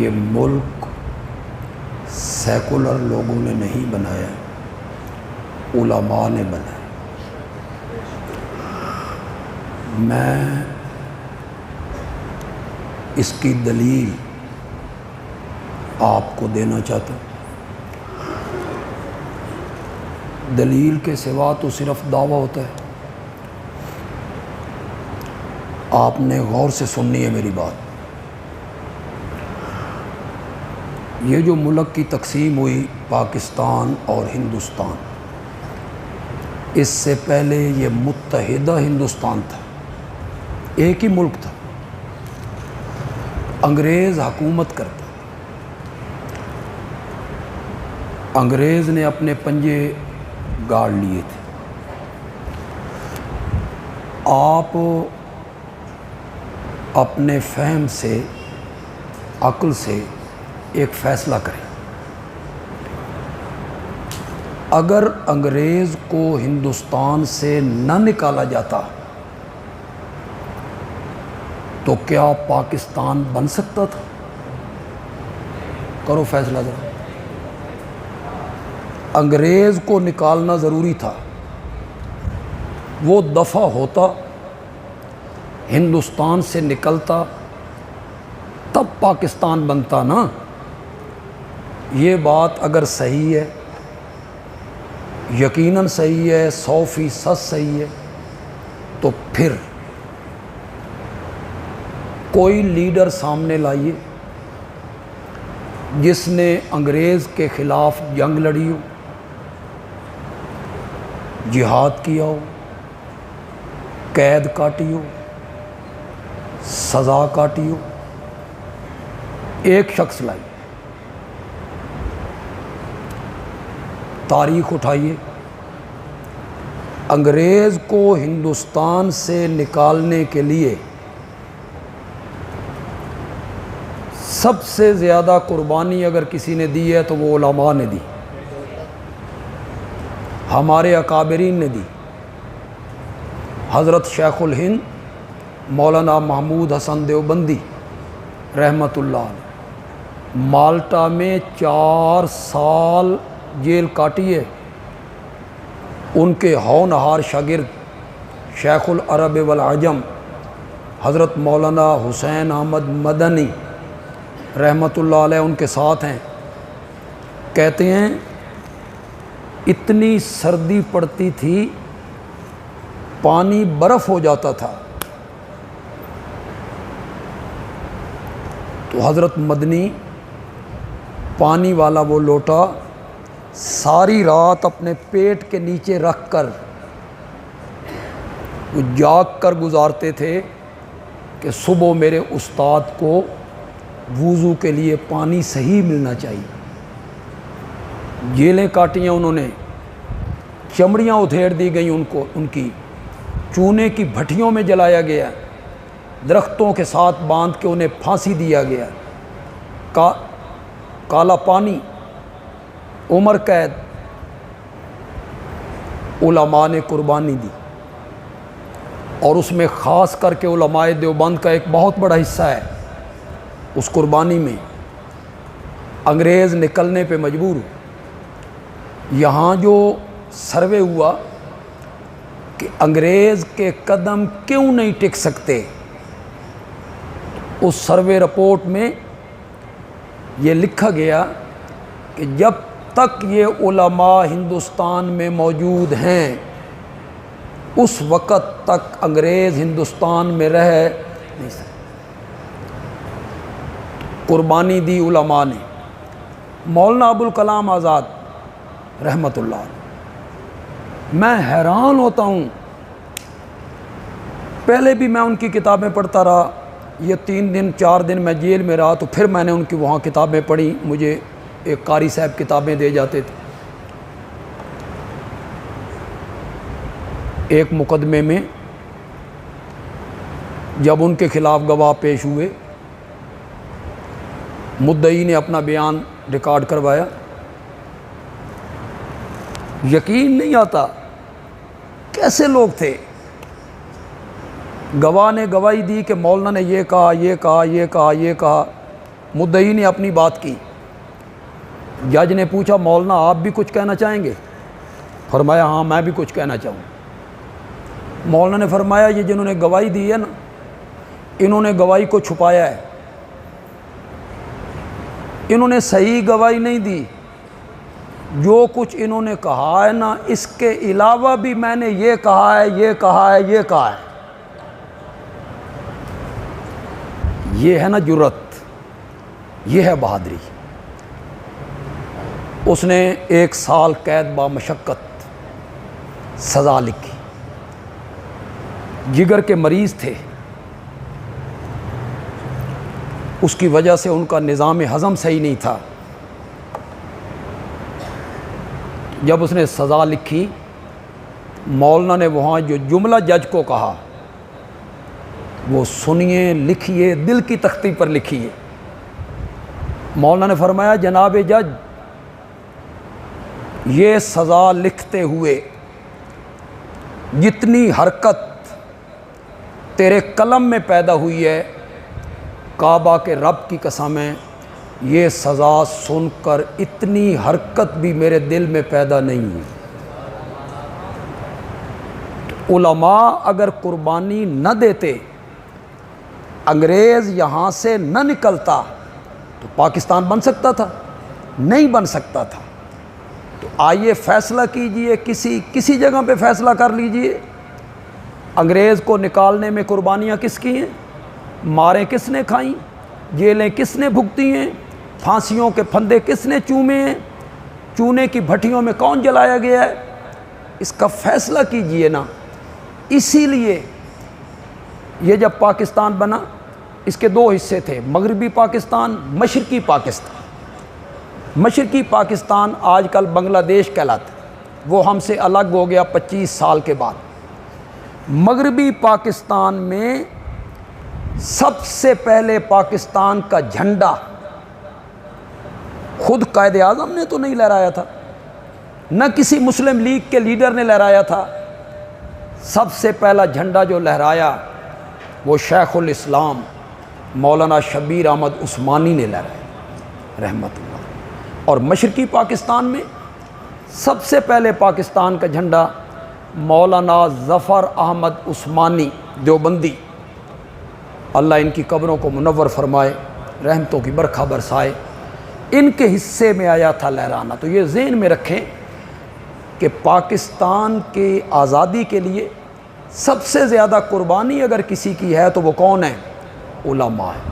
یہ ملک سیکولر لوگوں نے نہیں بنایا، علماء نے بنایا۔ میں اس کی دلیل آپ کو دینا چاہتا ہوں۔ دلیل کے سوا تو صرف دعویٰ ہوتا ہے۔ آپ نے غور سے سننی ہے میری بات۔ یہ جو ملک کی تقسیم ہوئی پاکستان اور ہندوستان، اس سے پہلے یہ متحدہ ہندوستان تھا، ایک ہی ملک تھا، انگریز حکومت کرتا۔ انگریز نے اپنے پنجے گاڑ لیے تھے۔ آپ اپنے فہم سے، عقل سے ایک فیصلہ کریں۔ اگر انگریز کو ہندوستان سے نہ نکالا جاتا تو کیا پاکستان بن سکتا تھا؟ کرو فیصلہ ذرا۔ انگریز کو نکالنا ضروری تھا، وہ دفع ہوتا، ہندوستان سے نکلتا، تب پاکستان بنتا نا۔ یہ بات اگر صحیح ہے، یقیناً صحیح ہے، 100% صحیح ہے، تو پھر کوئی لیڈر سامنے لائیے جس نے انگریز کے خلاف جنگ لڑی ہو، جہاد کیا ہو، قید کاٹی ہو، سزا کاٹی ہو۔ ایک شخص لائیے، تاریخ اٹھائیے۔ انگریز کو ہندوستان سے نکالنے کے لیے سب سے زیادہ قربانی اگر کسی نے دی ہے تو وہ علماء نے دی، ہمارے اکابرین نے دی۔ حضرت شیخ الہند مولانا محمود حسن دیوبندی رحمۃ اللہ علیہ مالٹا میں 4 سال جیل کاٹی ہے۔ ان کے ہونہار شاگرد شیخ العرب والعجم حضرت مولانا حسین احمد مدنی رحمۃ اللہ علیہ ان کے ساتھ ہیں۔ کہتے ہیں اتنی سردی پڑتی تھی، پانی برف ہو جاتا تھا، تو حضرت مدنی پانی والا وہ لوٹا ساری رات اپنے پیٹ کے نیچے رکھ کر وہ جاگ کر گزارتے تھے کہ صبح میرے استاد کو وضو کے لیے پانی صحیح ملنا چاہیے۔ جیلیں کاٹی ہیں انہوں نے، چمڑیاں ادھیڑ دی گئیں ان کو، ان کی چونے کی بھٹیوں میں جلایا گیا، درختوں کے ساتھ باندھ کے انہیں پھانسی دیا گیا، کالا پانی، عمر قید۔ علماء نے قربانی دی، اور اس میں خاص کر کے علماء دیوبند کا ایک بہت بڑا حصہ ہے۔ اس قربانی میں انگریز نکلنے پہ مجبور ہو۔ یہاں جو سروے ہوا کہ انگریز کے قدم کیوں نہیں ٹک سکتے، اس سروے رپورٹ میں یہ لکھا گیا کہ جب تک یہ علماء ہندوستان میں موجود ہیں اس وقت تک انگریز ہندوستان میں رہ نہیں سکتے۔ قربانی دی علماء نے۔ مولانا ابوالکلام آزاد رحمۃ اللہ علیہ، میں حیران ہوتا ہوں، پہلے بھی میں ان کی کتابیں پڑھتا رہا، یہ 3 دن 4 دن میں جیل میں رہا تو پھر میں نے ان کی وہاں کتابیں پڑھی، مجھے ایک قاری صاحب کتابیں دے جاتے تھے۔ ایک مقدمے میں جب ان کے خلاف گواہ پیش ہوئے، مدعی نے اپنا بیان ریکارڈ کروایا، یقین نہیں آتا کیسے لوگ تھے۔ گواہ نے گواہی دی کہ مولانا نے یہ کہا، یہ کہا، یہ کہا، یہ کہا، مدعی نے اپنی بات کی، جج نے پوچھا مولانا آپ بھی کچھ کہنا چاہیں گے؟ فرمایا ہاں میں بھی کچھ کہنا چاہوں۔ مولانا نے فرمایا یہ جنہوں نے گواہی دی ہے نا، انہوں نے گواہی کو چھپایا ہے، انہوں نے صحیح گواہی نہیں دی۔ جو کچھ انہوں نے کہا ہے نا، اس کے علاوہ بھی میں نے یہ کہا ہے، یہ کہا ہے، یہ کہا ہے۔ یہ ہے نا جرت، یہ ہے بہادری۔ اس نے 1 سال قید با مشقت سزا لکھی۔ جگر کے مریض تھے، اس کی وجہ سے ان کا نظام ہضم صحیح نہیں تھا۔ جب اس نے سزا لکھی، مولانا نے وہاں جو جملہ جج کو کہا وہ سنیے، لکھیے، دل کی تختی پر لکھیے۔ مولانا نے فرمایا جناب جج، یہ سزا لکھتے ہوئے جتنی حرکت تیرے قلم میں پیدا ہوئی ہے، کعبہ کے رب کی قسم ہے یہ سزا سن کر اتنی حرکت بھی میرے دل میں پیدا نہیں ہوئی۔ علماء اگر قربانی نہ دیتے، انگریز یہاں سے نہ نکلتا تو پاکستان بن سکتا تھا؟ نہیں بن سکتا تھا۔ تو آئیے فیصلہ کیجئے، کسی جگہ پہ فیصلہ کر لیجئے، انگریز کو نکالنے میں قربانیاں کس کی ہیں؟ ماریں کس نے کھائیں؟ جیلیں کس نے بھگتی ہیں؟ پھانسیوں کے پھندے کس نے چومے ہیں؟ چونے کی بھٹیوں میں کون جلایا گیا ہے؟ اس کا فیصلہ کیجئے نا۔ اسی لیے یہ جب پاکستان بنا، اس کے 2 حصے تھے، مغربی پاکستان، مشرقی پاکستان۔ مشرقی پاکستان آج کل بنگلہ دیش کہلاتا ہے، وہ ہم سے الگ ہو گیا 25 سال کے بعد۔ مغربی پاکستان میں سب سے پہلے پاکستان کا جھنڈا خود قائد اعظم نے تو نہیں لہرایا تھا، نہ کسی مسلم لیگ کے لیڈر نے لہرایا تھا۔ سب سے پہلا جھنڈا جو لہرایا وہ شیخ الاسلام مولانا شبیر احمد عثمانی نے لہرایا رحمت اللہ۔ اور مشرقی پاکستان میں سب سے پہلے پاکستان کا جھنڈا مولانا ظفر احمد عثمانی دیوبندی، اللہ ان کی قبروں کو منور فرمائے، رحمتوں کی برکھا برسائے، ان کے حصے میں آیا تھا لہرانا۔ تو یہ ذہن میں رکھیں کہ پاکستان کی آزادی کے لیے سب سے زیادہ قربانی اگر کسی کی ہے تو وہ کون ہے؟ علماء ہے۔